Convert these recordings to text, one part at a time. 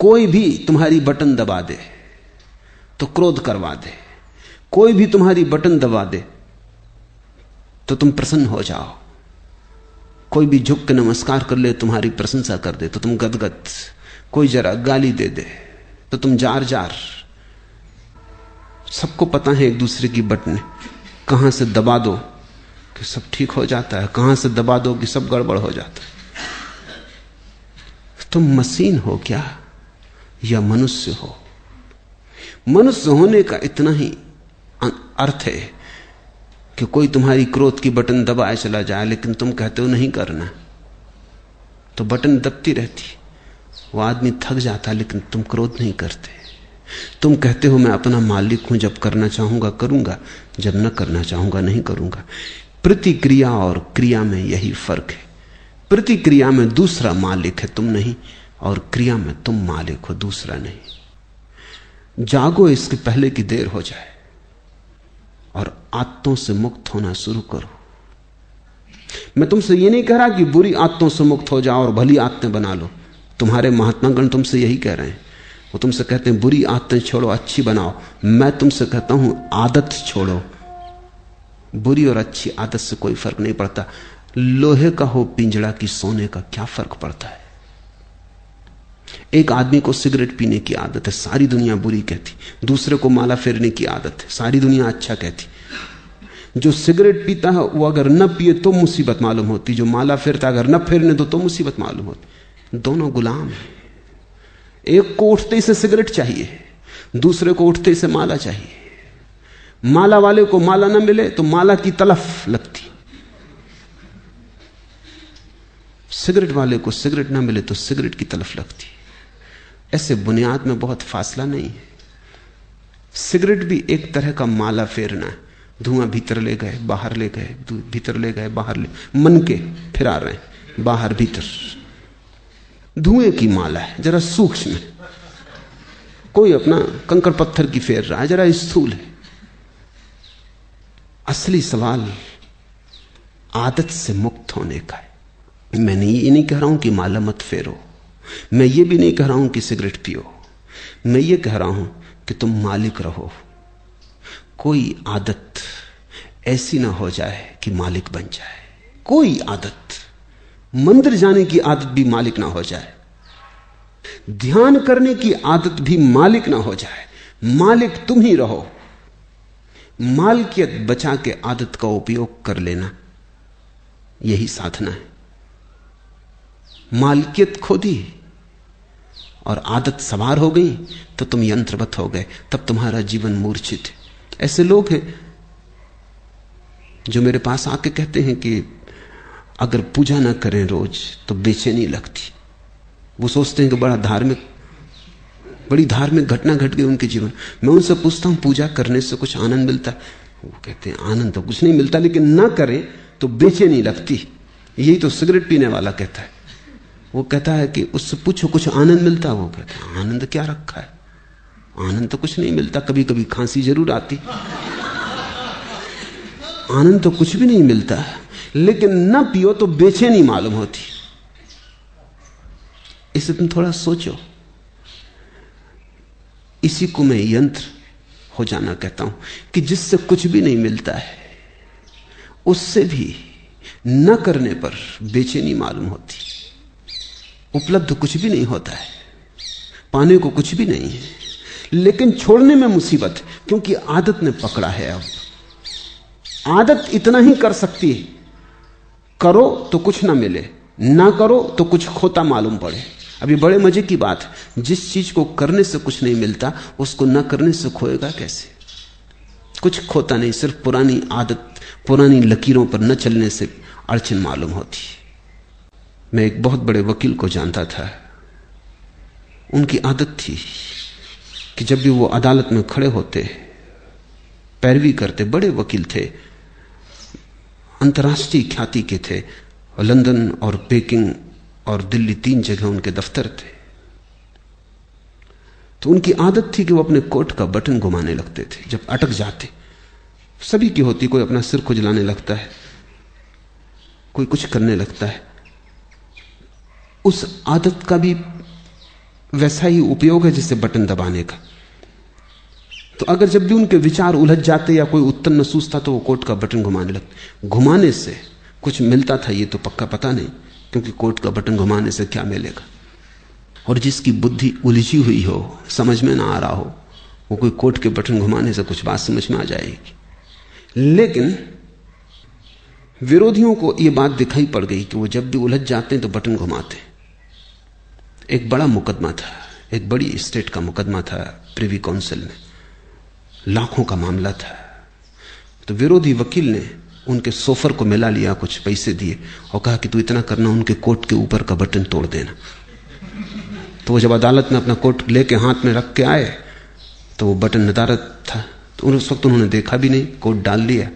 कोई भी तुम्हारी बटन दबा दे तो क्रोध करवा दे, कोई भी तुम्हारी बटन दबा दे तो तुम प्रसन्न हो जाओ, कोई भी झुक के नमस्कार कर ले तुम्हारी प्रशंसा कर दे तो तुम गदगद, कोई जरा गाली दे दे तो तुम जार जार। सबको पता है एक दूसरे की बटन, कहां से दबा दो कि सब ठीक हो जाता है, कहां से दबा दो कि सब गड़बड़ हो जाता है। तुम मशीन हो क्या या मनुष्य हो? मनुष्य होने का इतना ही अर्थ है कि कोई तुम्हारी क्रोध की बटन दबाए चला जाए, लेकिन तुम कहते हो नहीं करना, तो बटन दबती रहती, वो आदमी थक जाता, लेकिन तुम क्रोध नहीं करते। तुम कहते हो मैं अपना मालिक हूं, जब करना चाहूंगा करूंगा, जब न करना चाहूंगा नहीं करूंगा। प्रतिक्रिया और क्रिया में यही फर्क है। प्रतिक्रिया में दूसरा मालिक है, तुम नहीं, और क्रिया में तुम मालिक हो, दूसरा नहीं। जागो इसके पहले कि देर हो जाए और आदतों से मुक्त होना शुरू करो। मैं तुमसे ये नहीं कह रहा कि बुरी आदतों से मुक्त हो जाओ और भली आदतें बना लो। तुम्हारे महात्मागण तुमसे यही कह रहे हैं। वो तुमसे कहते हैं बुरी आदतें छोड़ो, अच्छी बनाओ। मैं तुमसे कहता हूं आदत छोड़ो। बुरी और अच्छी आदत से कोई फर्क नहीं पड़ता। लोहे का हो पिंजड़ा की सोने का क्या फर्क पड़ता है? एक आदमी को सिगरेट पीने की आदत है, सारी दुनिया बुरी कहती। दूसरे को माला फेरने की आदत है, सारी दुनिया अच्छा कहती। जो सिगरेट पीता है वो अगर न पिए तो मुसीबत मालूम होती, जो माला फेरता अगर न फेरने दो तो मुसीबत मालूम होती। दोनों गुलाम हैं। एक को उठते ही से सिगरेट चाहिए, दूसरे को उठते ही से माला चाहिए। माला वाले को माला न मिले तो माला की तलफ लगती, सिगरेट वाले को सिगरेट न मिले तो सिगरेट की तलफ लगती। ऐसे बुनियाद में बहुत फासला नहीं है। सिगरेट भी एक तरह का माला फेरना है। धुआं भीतर ले गए बाहर ले गए, भीतर ले गए बाहर ले, मन के फिरा रहे हैं बाहर भीतर। धुएं की माला है, जरा सूक्ष्म है। कोई अपना कंकड़ पत्थर की फेर रहा है, जरा स्थूल है। असली सवाल आदत से मुक्त होने का है। मैंने ये नहीं कह रहा हूं कि माला मत फेरो, मैं ये भी नहीं कह रहा हूं कि सिगरेट पियो। मैं ये कह रहा हूं कि तुम मालिक रहो। कोई आदत ऐसी ना हो जाए कि मालिक बन जाए। कोई आदत, मंदिर जाने की आदत भी मालिक ना हो जाए, ध्यान करने की आदत भी मालिक ना हो जाए। मालिक तुम ही रहो। मालकियत बचा के आदत का उपयोग कर लेना, यही साधना है। मालकियत खो दी और आदत सवार हो गई तो तुम यंत्रवत हो गए, तब तुम्हारा जीवन मूर्छित है। ऐसे लोग हैं जो मेरे पास आके कहते हैं कि अगर पूजा ना करें रोज तो बेचैनी लगती। वो सोचते हैं कि बड़ी धार्मिक घटना घट गई उनके जीवन। मैं उनसे पूछता हूं पूजा करने से कुछ आनंद मिलता है? वो कहते हैं आनंद तो कुछ नहीं मिलता, लेकिन ना करें तो बेचैनी लगती। यही तो सिगरेट पीने वाला कहता है। वो कहता है कि उससे पूछो कुछ आनंद मिलता है? वो कहता है आनंद क्या रखा है, आनंद तो कुछ नहीं मिलता। कभी कभी खांसी जरूर आती, आनंद तो कुछ भी नहीं मिलता। लेकिन न पियो तो बेचैनी मालूम होती। इसे तुम थोड़ा सोचो। इसी को मैं यंत्र हो जाना कहता हूं कि जिससे कुछ भी नहीं मिलता है, उससे भी न करने पर बेचैनी मालूम होती। उपलब्ध कुछ भी नहीं होता है, पाने को कुछ भी नहीं है, लेकिन छोड़ने में मुसीबत, क्योंकि आदत ने पकड़ा है। अब आदत इतना ही कर सकती है, करो तो कुछ ना मिले, ना करो तो कुछ खोता मालूम पड़े। अभी बड़े मजे की बात है, जिस चीज को करने से कुछ नहीं मिलता उसको ना करने से खोएगा कैसे? कुछ खोता नहीं, सिर्फ पुरानी आदत, पुरानी लकीरों पर न चलने से अड़चन मालूम होती। मैं एक बहुत बड़े वकील को जानता था। उनकी आदत थी कि जब भी वो अदालत में खड़े होते, पैरवी करते, बड़े वकील थे, अंतर्राष्ट्रीय ख्याति के थे, लंदन और पेकिंग और दिल्ली 3 जगह उनके दफ्तर थे। तो उनकी आदत थी कि वो अपने कोट का बटन घुमाने लगते थे जब अटक जाते। सभी की होती, कोई अपना सिर खुजलाने लगता है, कोई कुछ करने लगता है। उस आदत का भी वैसा ही उपयोग है जैसे बटन दबाने का। तो अगर जब भी उनके विचार उलझ जाते या कोई उत्तर न सूझता तो वो कोट का बटन घुमाने लगते। घुमाने से कुछ मिलता था ये तो पक्का पता नहीं, क्योंकि कोट का बटन घुमाने से क्या मिलेगा। और जिसकी बुद्धि उलझी हुई हो, समझ में ना आ रहा हो, वो कोई कोट के बटन घुमाने से कुछ बात समझ में आ जाएगी। लेकिन विरोधियों को यह बात दिखाई पड़ गई कि वो जब भी उलझ जाते हैं तो बटन घुमाते। एक बड़ा मुकदमा था, एक बड़ी स्टेट का मुकदमा था प्रिवी काउंसिल में, लाखों का मामला था। तो विरोधी वकील ने उनके सोफर को मिला लिया, कुछ पैसे दिए और कहा कि तू इतना करना, उनके कोट के ऊपर का बटन तोड़ देना। तो वो जब अदालत में अपना कोट लेके हाथ में रख के आए तो वो बटन नदारद था। तो उस वक्त उन्होंने देखा भी नहीं, कोट डाल लिया।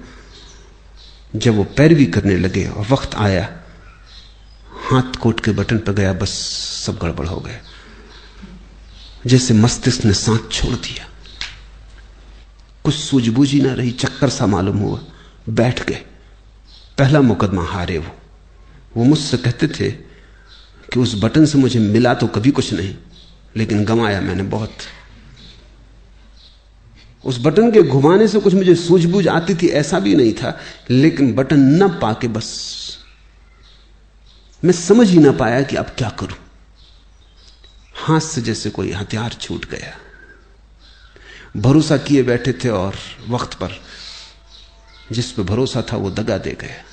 जब वो पैरवी करने लगे और वक्त आया, हाथ कोट के बटन पर गया, बस सब गड़बड़ हो गया। जैसे मस्तिष्क ने सांस छोड़ दिया, कुछ सूझबूझ ही ना रही, चक्कर सा मालूम हुआ, बैठ गए। पहला मुकदमा हारे वो मुझसे कहते थे कि उस बटन से मुझे मिला तो कभी कुछ नहीं, लेकिन गंवाया मैंने बहुत। उस बटन के घुमाने से कुछ मुझे सूझबूझ आती थी, ऐसा भी नहीं था, लेकिन बटन न पाके बस मैं समझ ही ना पाया कि अब क्या करूं। हाथ से जैसे कोई हथियार छूट गया। भरोसा किए बैठे थे और वक्त पर जिस पे भरोसा था वो दगा दे गया।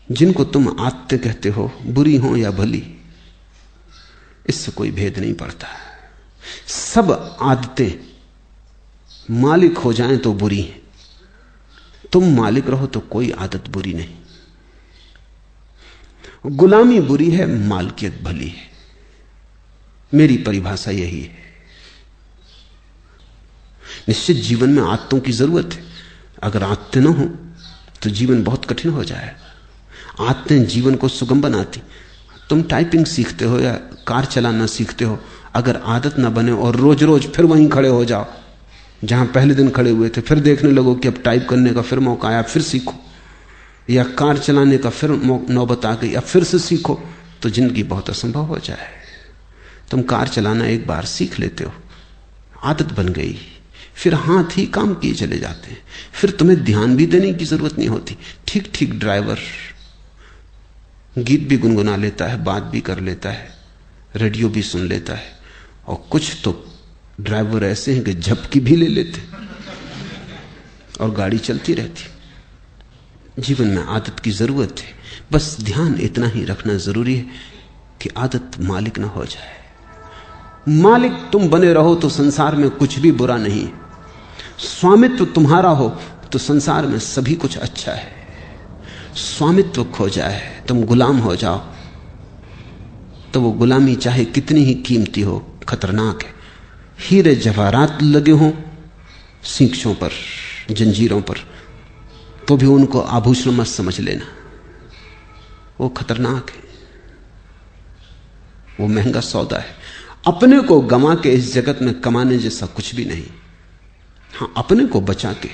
जिनको तुम आदतें कहते हो, बुरी हो या भली, इससे कोई भेद नहीं पड़ता। सब आदतें मालिक हो जाएं तो बुरी हैं, तुम मालिक रहो तो कोई आदत बुरी नहीं। गुलामी बुरी है, मालकियत भली है। मेरी परिभाषा यही है। निश्चित जीवन में आदतों की जरूरत है। अगर आदतें ना हो तो जीवन बहुत कठिन हो जाएगा। आदतें जीवन को सुगम बनाती। तुम टाइपिंग सीखते हो या कार चलाना सीखते हो, अगर आदत ना बने और रोज रोज फिर वहीं खड़े हो जाओ जहां पहले दिन खड़े हुए थे, फिर देखने लगो कि अब टाइप करने का फिर मौका आया, फिर सीखो, या कार चलाने का फिर नौबत आ गई, अब फिर से सीखो, तो जिंदगी बहुत असंभव हो जाए। तुम कार चलाना एक बार सीख लेते हो, आदत बन गई, फिर हाथ ही काम किए चले जाते हैं। फिर तुम्हें ध्यान भी देने की जरूरत नहीं होती। ठीक ठीक ड्राइवर गीत भी गुनगुना लेता है, बात भी कर लेता है, रेडियो भी सुन लेता है, और कुछ तो ड्राइवर ऐसे हैं कि झपकी भी ले लेते और गाड़ी चलती रहती। जीवन में आदत की जरूरत है, बस ध्यान इतना ही रखना जरूरी है कि आदत मालिक ना हो जाए। मालिक तुम बने रहो तो संसार में कुछ भी बुरा नहीं। स्वामित्व तुम्हारा हो तो संसार में सभी कुछ अच्छा है। स्वामित्व खो जाए, तुम गुलाम हो जाओ, तो वो गुलामी चाहे कितनी ही कीमती हो, खतरनाक है। हीरे जवाहरात लगे हों सींचों पर, जंजीरों पर, तो भी उनको आभूषण मत समझ लेना, वो खतरनाक है, वो महंगा सौदा है। अपने को गंवा के इस जगत में कमाने जैसा कुछ भी नहीं। हाँ, अपने को बचा के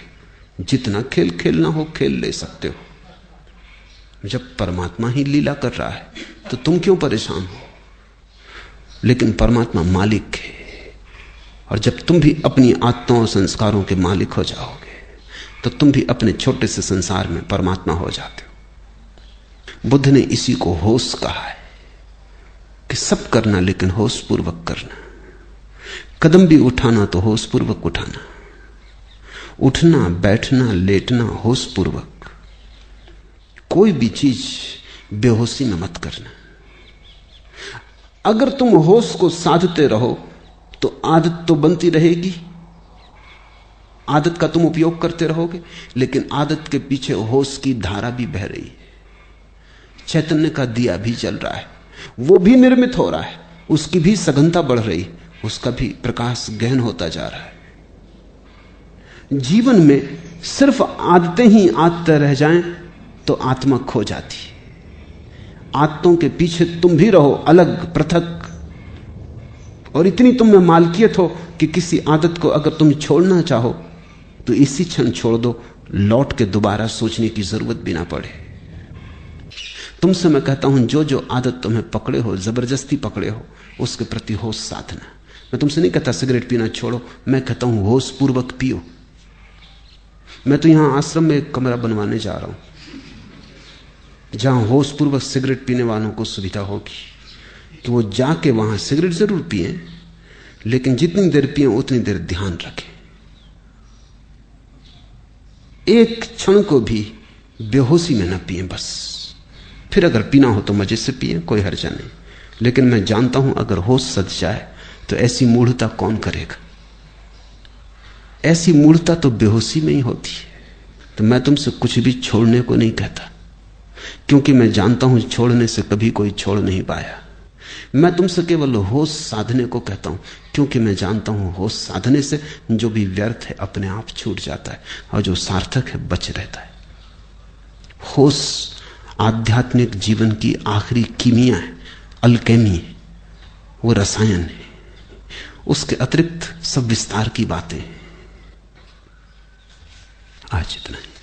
जितना खेल खेलना हो खेल ले सकते हो। जब परमात्मा ही लीला कर रहा है तो तुम क्यों परेशान हो? लेकिन परमात्मा मालिक है, और जब तुम भी अपनी आत्माओं और संस्कारों के मालिक हो जाओगे तो तुम भी अपने छोटे से संसार में परमात्मा हो जाते हो। बुद्ध ने इसी को होश कहा है कि सब करना लेकिन होश पूर्वक करना। कदम भी उठाना तो होश पूर्वक उठाना, उठना बैठना लेटना होश पूर्वक। कोई भी चीज बेहोशी में मत करना। अगर तुम होश को साधते रहो तो आदत तो बनती रहेगी, आदत का तुम उपयोग करते रहोगे, लेकिन आदत के पीछे होश की धारा भी बह रही है। चैतन्य का दिया भी जल रहा है, वो भी निर्मित हो रहा है, उसकी भी सघनता बढ़ रही, उसका भी प्रकाश गहन होता जा रहा है। जीवन में सिर्फ आदतें ही आदतें रह जाएं तो आत्मा खो जाती है। आदतों के पीछे तुम भी रहो अलग पृथक, और इतनी तुम में मालकियत हो कि किसी आदत को अगर तुम छोड़ना चाहो तो इसी क्षण छोड़ दो, लौट के दोबारा सोचने की जरूरत भी ना पड़े। तुमसे मैं कहता हूं जो जो आदत तुम्हें पकड़े हो, जबरदस्ती पकड़े हो, उसके प्रति होश साधना। मैं तुमसे नहीं कहता सिगरेट पीना छोड़ो, मैं कहता हूं होश पूर्वक पियो। मैं तो यहां आश्रम में एक कमरा बनवाने जा रहा हूं जहां होश पूर्वक सिगरेट पीने वालों को सुविधा होगी कि वो जाके वहां सिगरेट जरूर पिए, लेकिन जितनी देर पिए उतनी देर ध्यान रखें। एक क्षण को भी बेहोशी में न पिए बस। फिर अगर पीना हो तो मजे से पिए, कोई हर्जा नहीं। लेकिन मैं जानता हूं अगर होश सज जाए तो ऐसी मूढ़ता कौन करेगा। ऐसी मूढ़ता तो बेहोशी में ही होती है। तो मैं तुमसे कुछ भी छोड़ने को नहीं कहता, क्योंकि मैं जानता हूं छोड़ने से कभी कोई छोड़ नहीं पाया। मैं तुमसे केवल होश साधने को कहता हूं, क्योंकि मैं जानता हूं होश साधने से जो भी व्यर्थ है अपने आप छूट जाता है और जो सार्थक है बच रहता है। होश आध्यात्मिक जीवन की आखिरी कीमिया है, अल्केमी है, वो रसायन है। उसके अतिरिक्त सब विस्तार की बातें हैं। आज इतना ही।